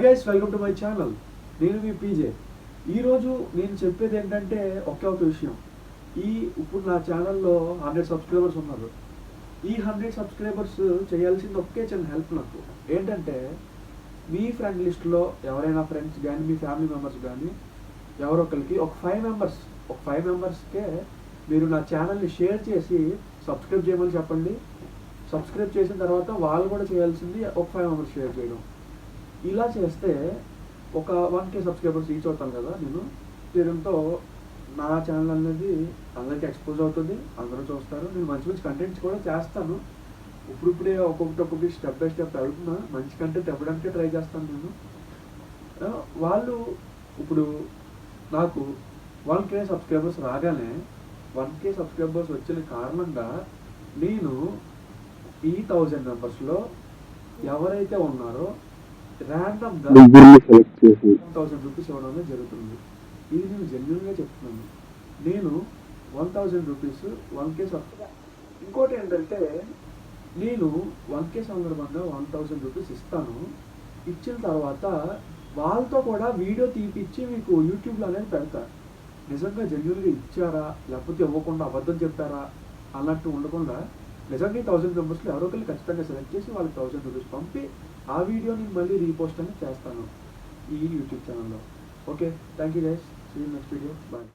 Guys, welcome to my channel. నేను మీ PJ. ఈరోజు నేను చెప్పేది ఏంటంటే ఒకే ఒక విషయం. ఇప్పుడు నా ఛానల్లో 100 సబ్స్క్రైబర్స్ ఉన్నారు. ఈ 100 సబ్స్క్రైబర్స్ చేయాల్సింది ఒకే చిన్న హెల్ప్ నాకు. ఏంటంటే మీ ఫ్రెండ్ లిస్ట్లో ఎవరైనా ఫ్రెండ్స్ కానీ మీ ఫ్యామిలీ మెంబర్స్ కానీ ఎవరొకరికి ఒక 5 మెంబర్స్కే మీరు నా ఛానల్ని షేర్ చేసి సబ్స్క్రైబ్ చేయమని చెప్పండి. సబ్స్క్రైబ్ చేసిన తర్వాత వాళ్ళు కూడా చేయాల్సింది ఒక 5 మెంబర్స్ షేర్ చేయడం. ఇలా చేస్తే ఒక 1K సబ్స్క్రైబర్స్ రీచ్ అవుతాను కదా నేను. దీంతో నా ఛానల్ అనేది అందరికీ ఎక్స్పోజ్ అవుతుంది, అందరూ చూస్తారు. నేను మంచి కంటెంట్స్ కూడా చేస్తాను. ఇప్పుడిప్పుడే ఒక్కొక్కటి స్టెప్ బై స్టెప్ వెళ్తున్నా. మంచి కంటెంట్ ఇవ్వడానికే ట్రై చేస్తాను నేను. వాళ్ళు ఇప్పుడు నాకు 1K సబ్స్క్రైబర్స్ రాగానే 1K సబ్స్క్రైబర్స్ వచ్చిన కారణంగా నేను ఈ 1000 మెంబర్స్లో ఎవరైతే ఉన్నారో ర్యాండమ్గా 1000 రూపీస్ ఇవ్వడం జరుగుతుంది. ఇది నేను జెన్యున్గా చెప్తున్నాను. నేను 1000 రూపీస్ 1K ఇంకోటి ఏంటంటే నేను 1K సందర్భంగా 1000 రూపీస్ ఇస్తాను. ఇచ్చిన తర్వాత వాళ్ళతో కూడా వీడియో తీపిచ్చి మీకు యూట్యూబ్లో అనేది పెడతా. నిజంగా జెన్యున్గా ఇచ్చారా లేకపోతే ఇవ్వకుండా అబద్ధం చెప్పారా అన్నట్టు ఉండకుండా నిజంగా 1000 మెంబర్స్లో ఎవరో ఒకరు ఖచ్చితంగా సెలెక్ట్ చేసి వాళ్ళకి 1000 రూపీస్ పంపి ఆ వీడియోని మళ్ళీ రీపోస్ట్ అనేది చేస్తాను ఈ యూట్యూబ్ ఛానల్లో. Okay, thank you guys. See you next video. Bye.